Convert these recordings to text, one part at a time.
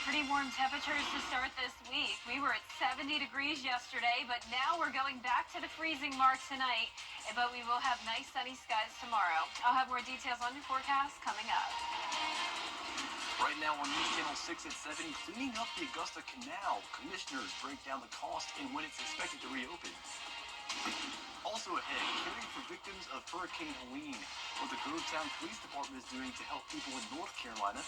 Pretty warm temperatures to start this week. We were at 70 degrees yesterday, but now we're going back to the freezing mark tonight. But we will have nice sunny skies tomorrow. I'll have more details on your forecast coming up. Right now on News Channel 6 at 7, cleaning up the Augusta Canal. Commissioners break down the cost and when it's expected to reopen. Also ahead, caring for victims of Hurricane Helene, what the Grovetown Police Department is doing to help people in North Carolina.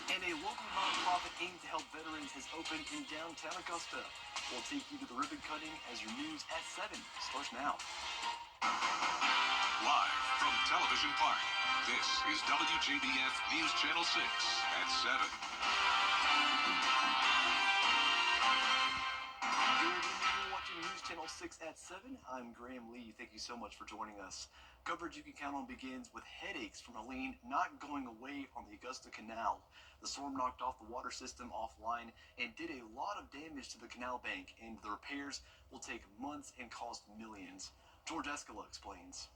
And a local nonprofit aimed to help veterans has opened in downtown Augusta. We'll take you to the ribbon cutting as your news at 7 starts now. Live from Television Park, this is WJBF News Channel 6 at 7. Good evening, you're watching News Channel 6 at 7. I'm Graham Lee. Thank you so much for joining us. Coverage you can count on begins with headaches from Helene not going away on the Augusta Canal. The storm knocked off the water system offline and did a lot of damage to the canal bank, and the repairs will take months and cost millions. George Escala explains.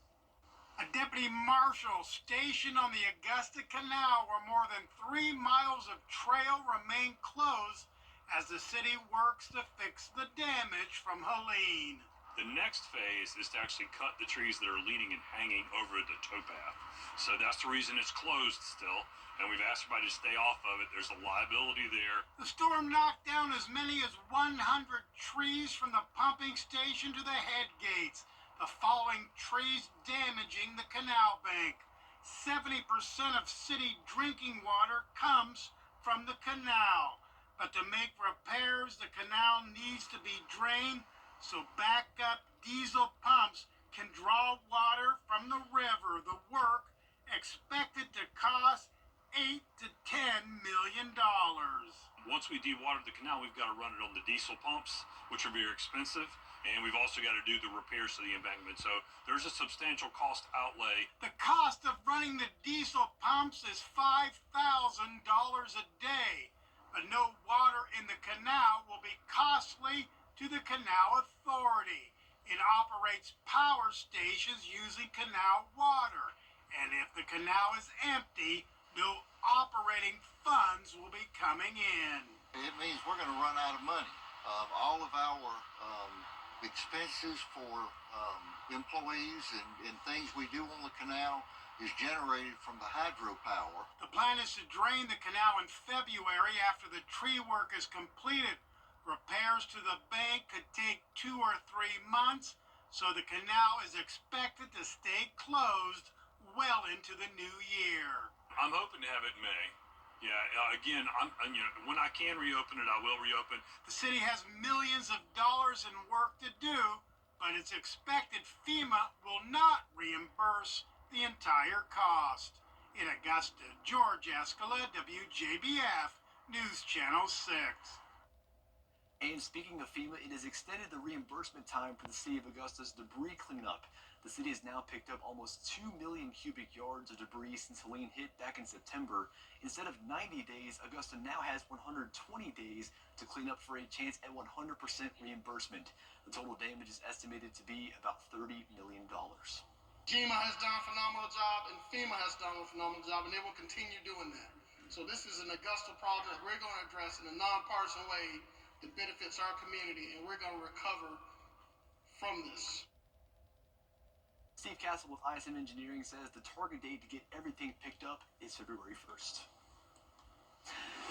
A deputy marshal stationed on the Augusta Canal where more than 3 miles of trail remain closed as the city works to fix the damage from Helene. The next phase is to actually cut the trees that are leaning and hanging over the towpath. So that's the reason it's closed still, and we've asked everybody to stay off of it. There's a liability there. The storm knocked down as many as 100 trees from the pumping station to the head gates, the falling trees damaging the canal bank. 70% of city drinking water comes from the canal. But to make repairs, the canal needs to be drained so backup diesel pumps can draw water from the river. The work expected to cost $8 to $10 million. Once we dewater the canal, we've got to run it on the diesel pumps, which are very expensive, and we've also got to do the repairs to the embankment. So there's a substantial cost outlay. The cost of running the diesel pumps is $5,000 a day, but no water in the canal will be costly to the Canal Authority. It operates power stations using canal water, and if the canal is empty, no operating funds will be coming in. It means we're going to run out of money. All of our expenses for employees and things we do on the canal is generated from the hydropower. The plan is to drain the canal in February after the tree work is completed. Repairs to the bank could take 2 or 3 months, so the canal is expected to stay closed well into the new year. I'm hoping to have it in May. Yeah, again, when I can reopen it, I will reopen. The city has millions of dollars in work to do, but it's expected FEMA will not reimburse the entire cost. In Augusta, George Escala, WJBF, News Channel 6. And speaking of FEMA, it has extended the reimbursement time for the city of Augusta's debris cleanup. The city has now picked up almost 2 million cubic yards of debris since Helene hit back in September. Instead of 90 days, Augusta now has 120 days to clean up for a chance at 100% reimbursement. The total damage is estimated to be about $30 million. GEMA has done a phenomenal job, and FEMA has done a phenomenal job, and they will continue doing that. So this is an Augusta problem that we're going to address in a nonpartisan way that benefits our community, and we're going to recover from this. Steve Castle with ISM Engineering says the target date to get everything picked up is February 1st.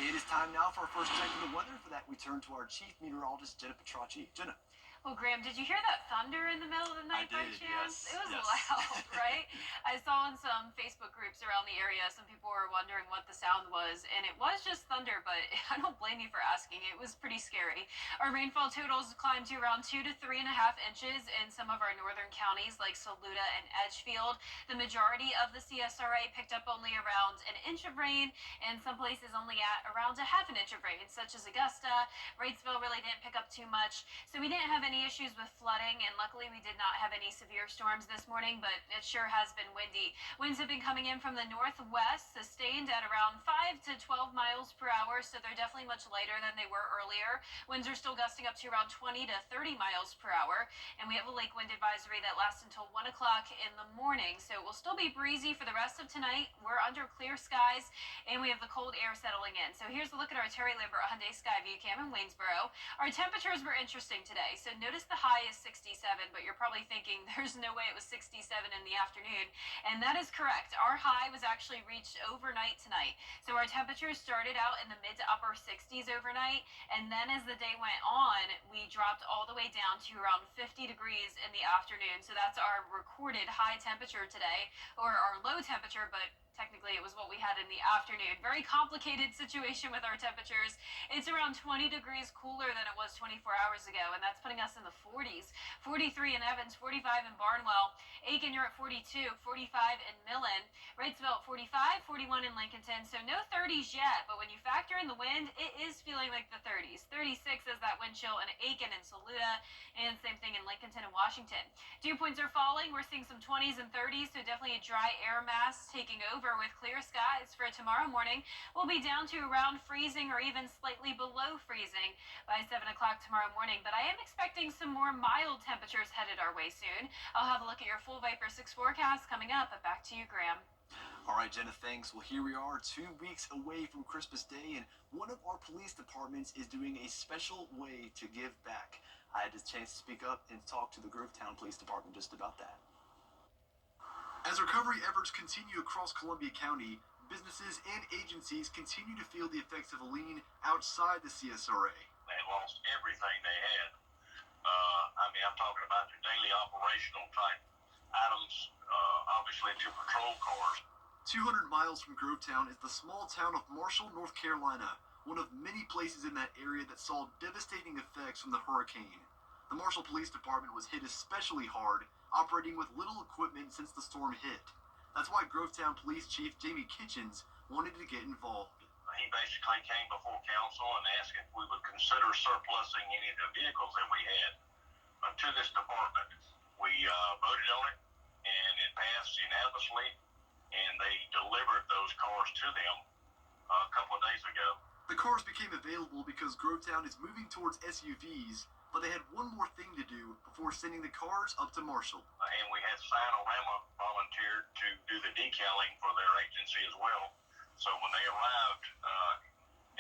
It is time now for our first check of the weather. For that, we turn to our chief meteorologist, Jenna Petracci. Jenna. Well, Graham, did you hear that thunder in the middle of the night by chance? Yes, It was yes. loud, right? I saw in some Facebook groups around the area, some people were wondering what the sound was, and it was just thunder, but I don't blame you for asking. It was pretty scary. Our rainfall totals climbed to around 2 to 3.5 inches in some of our northern counties like Saluda and Edgefield. The majority of the CSRA picked up only around an inch of rain, and some places only at around a half an inch of rain, such as Augusta. Wrightsville really didn't pick up too much, so we didn't have any issues with flooding, and luckily we did not have any severe storms this morning, but it sure has been windy. Winds have been coming in from the northwest, sustained at around 5 to 12 miles per hour, so they're definitely much lighter than they were earlier. Winds are still gusting up to around 20 to 30 miles per hour, and we have a lake wind advisory that lasts until 1 o'clock in the morning, so it will still be breezy for the rest of tonight. We're under clear skies, and we have the cold air settling in. So here's a look at our Terry Lambert Hyundai Skyview cam in Waynesboro. Our temperatures were interesting today. So notice the high is 67, but you're probably thinking there's no way it was 67 in the afternoon. And that is correct. Our high was actually reached overnight tonight. So our temperatures started out in the mid to upper 60s overnight. And then as the day went on, we dropped all the way down to around 50 degrees in the afternoon. So that's our recorded high temperature today, or our low temperature, but technically it was what we had in the afternoon. Very complicated situation with our temperatures. It's around 20 degrees cooler than it was 24 hours ago, and that's putting us in the 40s. 43 in Evans, 45 in Barnwell. Aiken, you're at 42, 45 in Millen. Wrightsville at 45, 41 in Lincolnton. So no 30s yet, but when you factor in the wind, it is feeling like the 30s. 36 is that wind chill in Aiken and Saluda, and same thing in Lincolnton and Washington. Dew points are falling. We're seeing some 20s and 30s, so definitely a dry air mass taking over with clear skies for tomorrow morning. We'll be down to around freezing or even slightly below freezing by 7 o'clock tomorrow morning, but I am expecting some more mild temperatures headed our way soon. I'll have a look at your full Viper 6 forecast coming up, but back to you, Graham. All right, Jenna, thanks. Well, here we are 2 weeks away from Christmas Day, and one of our police departments is doing a special way to give back. I had the chance to speak up and talk to the Grovetown Police Department just about that. As recovery efforts continue across Columbia County, businesses and agencies continue to feel the effects of a lien outside the CSRA. They had lost everything they had. I'm talking about their daily operational type items, obviously to patrol cars. 200 miles from Grovetown is the small town of Marshall, North Carolina, one of many places in that area that saw devastating effects from the hurricane. The Marshall Police Department was hit especially hard, operating with little equipment since the storm hit. That's why Grovetown Police Chief Jamie Kitchens wanted to get involved. He basically came before council and asked if we would consider surplusing any of the vehicles that we had to this department. We voted on it, and it passed unanimously, and they delivered those cars to them a couple of days ago. The cars became available because Grovetown is moving towards SUVs, but they had one more thing to do before sending the cars up to Marshall. And we had Sinorama volunteered to do the decaling for their agency as well. So when they arrived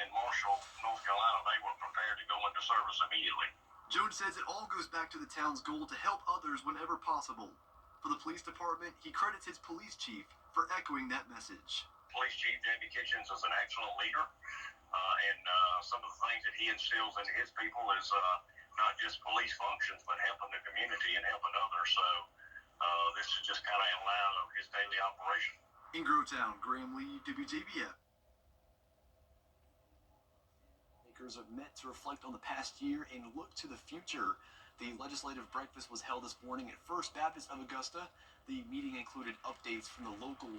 in Marshall, North Carolina, they were prepared to go into service immediately. Jones says it all goes back to the town's goal to help others whenever possible. For the police department, he credits his police chief for echoing that message. Police Chief Jamie Kitchens is an excellent leader, and some of the things that he instills into his people is not just police functions, but helping the community and helping others. So this is just kind of in line of his daily operation. In Grovetown, Graham Lee, WJBF. Makers have met to reflect on the past year and look to the future. The legislative breakfast was held this morning at First Baptist of Augusta. The meeting included updates from the local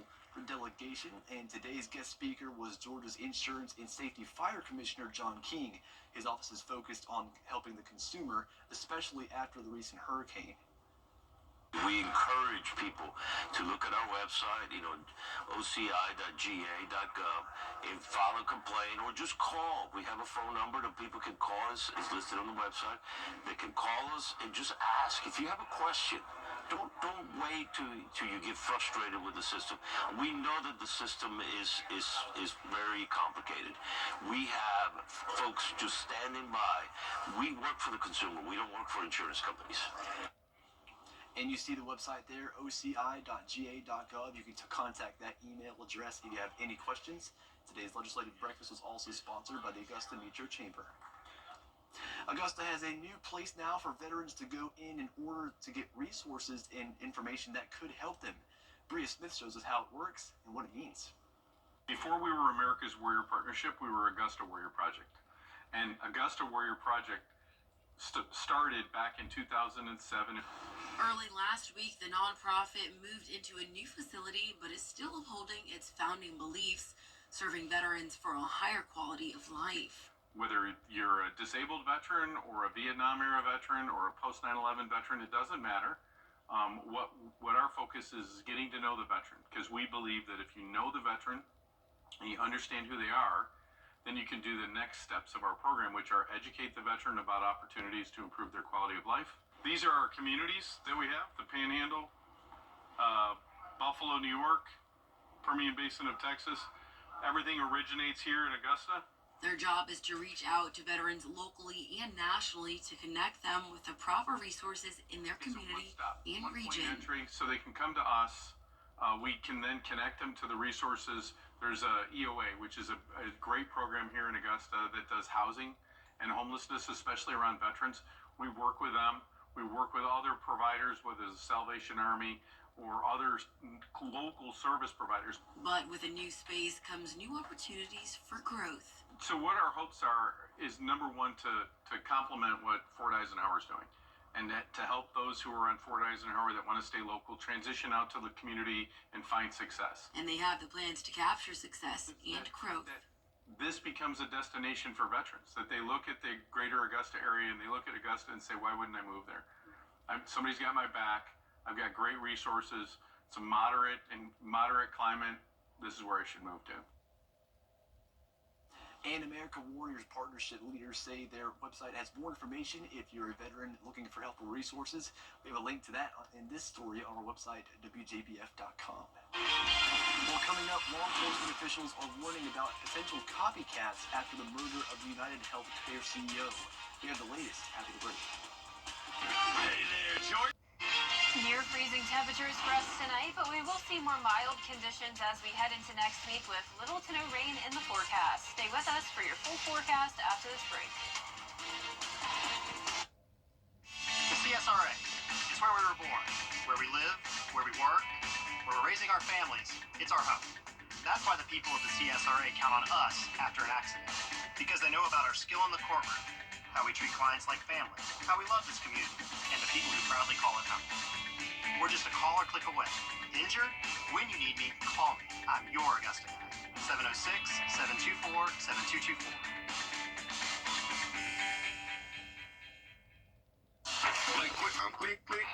delegation, and today's guest speaker was Georgia's Insurance and Safety Fire Commissioner John King. His office is focused on helping the consumer, especially after the recent hurricane. We encourage people to look at our website, oci.ga.gov, and file a complaint or just call. We have a phone number that people can call us. It's listed on the website. They can call us and just ask. If you have a question, don't wait till you get frustrated with the system. We know that the system is very complicated. We have folks just standing by. We work for the consumer. We don't work for insurance companies. And you see the website there, oci.ga.gov. You can contact that email address if you have any questions. Today's legislative breakfast was also sponsored by the Augusta Metro Chamber. Augusta has a new place now for veterans to go in order to get resources and information that could help them. Bria Smith shows us how it works and what it means. Before we were America's Warrior Partnership, we were Augusta Warrior Project. And Augusta Warrior Project started back in 2007. Early last week, the nonprofit moved into a new facility, but is still upholding its founding beliefs, serving veterans for a higher quality of life. Whether you're a disabled veteran or a Vietnam era veteran or a post 9/11 veteran, it doesn't matter. What our focus is getting to know the veteran, because we believe that if you know the veteran and you understand who they are, then you can do the next steps of our program, which are educate the veteran about opportunities to improve their quality of life. These are our communities that we have: the Panhandle, Buffalo, New York, Permian Basin of Texas. Everything originates here in Augusta. Their job is to reach out to veterans locally and nationally to connect them with the proper resources in their community and region. Entry, so they can come to us. We can then connect them to the resources. There's a EOA, which is a great program here in Augusta that does housing and homelessness, especially around veterans. We work with them. We work with other providers, whether it's the Salvation Army or other local service providers. But with a new space comes new opportunities for growth. So what our hopes are is, number one, to complement what Fort Eisenhower is doing, and to help those who are on Fort Eisenhower that want to stay local transition out to the community and find success. And they have the plans to capture success and growth. This becomes a destination for veterans, that they look at the greater Augusta area and they look at Augusta and say, why wouldn't I move there? Somebody's got my back. I've got great resources. It's a moderate climate. This is where I should move to. And America Warriors Partnership leaders say their website has more information if you're a veteran looking for helpful resources. We have a link to that in this story on our website, WJBF.com. Well, coming up, law enforcement officials are warning about potential copycats after the murder of the United Healthcare CEO. We have the latest after the break. Hey there, George. Near freezing temperatures for us tonight, but we will see more mild conditions as we head into next week with little to no rain in the forecast. Stay with us for your full forecast after this break. The CSRA is where we were born, where we live, where we work, where we're raising our families. It's our home. That's why the people of the CSRA count on us after an accident, because they know about our skill in the courtroom, how we treat clients like family, how we love this community, and the people who proudly call it home. We're just a call or click away. Injured? When you need me, call me. I'm your Augusta guy. 706-724-7224. Click, click, click.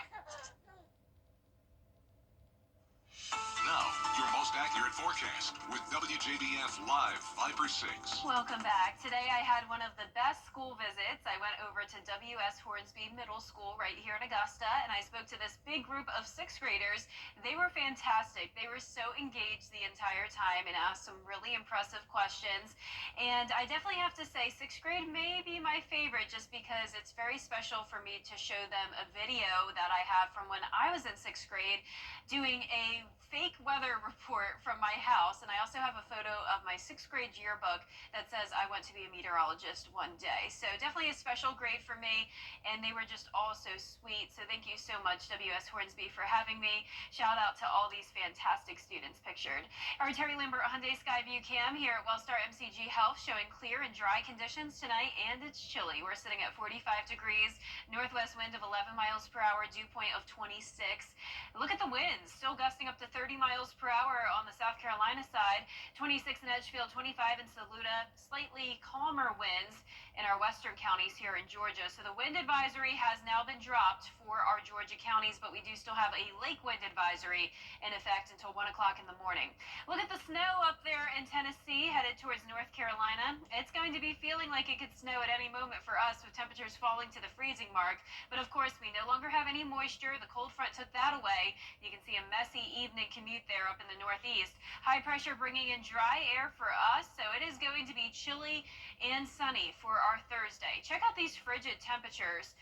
Now, your most accurate forecast with WJBF Live 5/6. Welcome back. Today I had one of the best school visits. I went over to W.S. Hornsby Middle School right here in Augusta, and I spoke to this big group of sixth graders. They were fantastic. They were so engaged the entire time and asked some really impressive questions. And I definitely have to say, sixth grade may be my favorite just because it's very special for me to show them a video that I have from when I was in sixth grade doing a fake weather report from my house, and I also have a photo of my sixth grade yearbook that says I went to be a meteorologist one day. So definitely a special grade for me, and they were just all so sweet. So thank you so much, W.S. Hornsby, for having me. Shout out to all these fantastic students pictured. Our Terry Lambert Hyundai Skyview cam here at Wellstar MCG Health showing clear and dry conditions tonight, and it's chilly. We're sitting at 45 degrees, northwest wind of 11 miles per hour, dew point of 26. Look at the winds, still gusting up to 30 miles per hour on the South Carolina side, 26 in Edgefield, 25 in Saluda, slightly calmer winds in our western counties here in Georgia. So the wind advisory has now been dropped for our Georgia counties, but we do still have a lake wind advisory in effect until 1 o'clock in the morning. Look at the snow up there in Tennessee, headed towards North Carolina. It's going to be feeling like it could snow at any moment for us with temperatures falling to the freezing mark. But of course, we no longer have any moisture. The cold front took that away. You can see a messy evening commute there up in the northeast. High pressure bringing in dry air for us, so it is going to be chilly and sunny for our Thursday. Check out these frigid temperatures.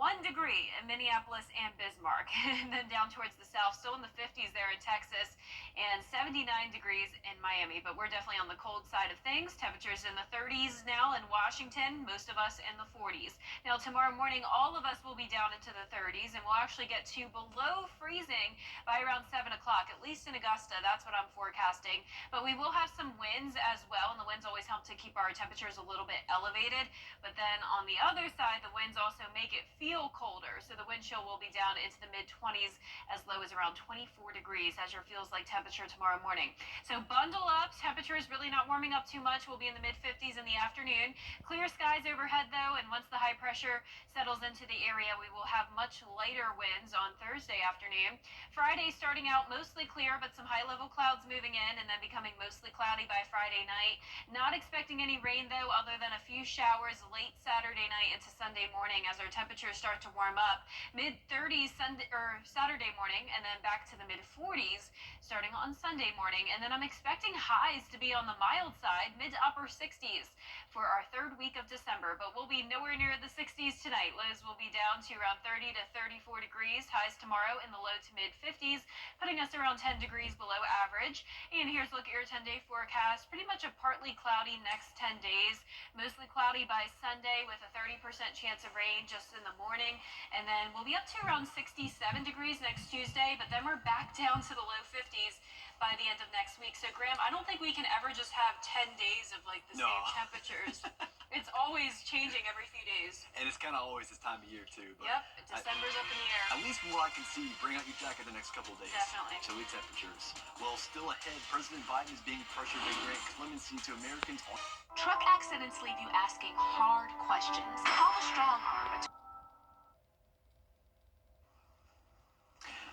1 degree in Minneapolis and Bismarck, and then down towards the south, still in the 50s there in Texas, and 79 degrees in Miami. But we're definitely on the cold side of things. Temperatures in the 30s now in Washington, most of us in the 40s. Now tomorrow morning, all of us will be down into the 30s, and we'll actually get to below freezing by around 7 o'clock, at least in Augusta. That's what I'm forecasting. But we will have some winds as well, and the winds always help to keep our temperatures a little bit elevated. But then on the other side, the winds also make it feel colder. So the wind chill will be down into the mid-20s, as low as around 24 degrees as your feels like temperature tomorrow morning. So bundle up. Temperature is really not warming up too much. We'll be in the mid-50s in the afternoon. Clear skies overhead, though, and once the high pressure settles into the area, we will have much lighter winds on Thursday afternoon. Friday starting out mostly clear, but some high-level clouds moving in and then becoming mostly cloudy by Friday night. Not expecting any rain, though, other than a few showers late Saturday night into Sunday morning as our temperatures start to warm up. Mid-30s Saturday morning, and then back to the mid-40s starting on Sunday morning. And then I'm expecting highs to be on the mild side, mid to upper 60s for our third week of December. But we'll be nowhere near the 60s tonight. Lows will be down to around 30 to 34 degrees. Highs tomorrow in the low to mid-50s, putting us around 10 degrees below average. And here's a look at your 10-day forecast. Pretty much a partly cloudy next 10 days. Mostly cloudy by Sunday with a 30% chance of rain just in the morning. And then we'll be up to around 67 degrees next Tuesday, but then we're back down to the low 50s by the end of next week. So, Graham, I don't think we can ever just have 10 days of like the same temperatures. It's always changing every few days. And it's kind of always this time of year, too. But Yep, December's up in the air. At least from what I can see, bring out your jacket the next couple of days. Definitely. Chilly temperatures. Well, still ahead, President Biden is being pressured to grant clemency to Americans on. Truck accidents leave you asking hard questions. Call a strong arm.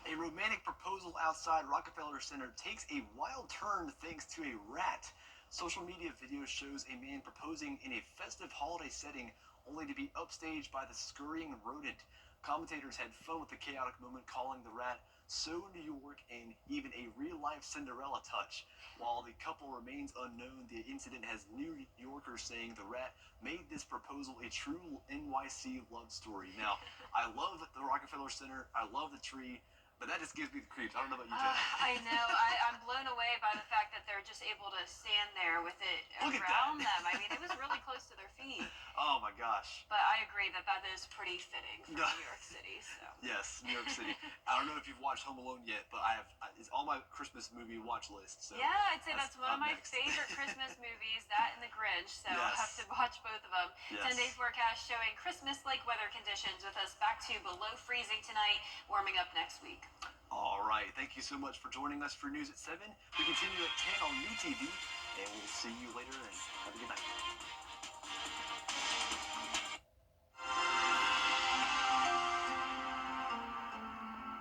A romantic proposal outside Rockefeller Center takes a wild turn thanks to a rat. Social media video shows a man proposing in a festive holiday setting, only to be upstaged by the scurrying rodent. Commentators had fun with the chaotic moment, calling the rat so New York and even a real-life Cinderella touch. While the couple remains unknown, the incident has New Yorkers saying the rat made this proposal a true NYC love story. Now, I love the Rockefeller Center. I love the tree. But that just gives me the creeps. I don't know about you, Jen. I know. I'm blown away by the fact that they're just able to stand there with it Look at around that. them. I mean, it was really close to their feet. Oh, my gosh. But I agree that that is pretty fitting for New York City. So. Yes, New York City. I don't know if you've watched Home Alone yet, but it's on my Christmas movie watch list. So yeah, I'd say that's one of my favorite Christmas movies, that and The Grinch. So I'll have to watch both of them. Yes. 10-day forecast showing Christmas-like weather conditions with us back to below freezing tonight, warming up next week. All right. Thank you so much for joining us for News at 7. We continue at 10 on MeTV, and we'll see you later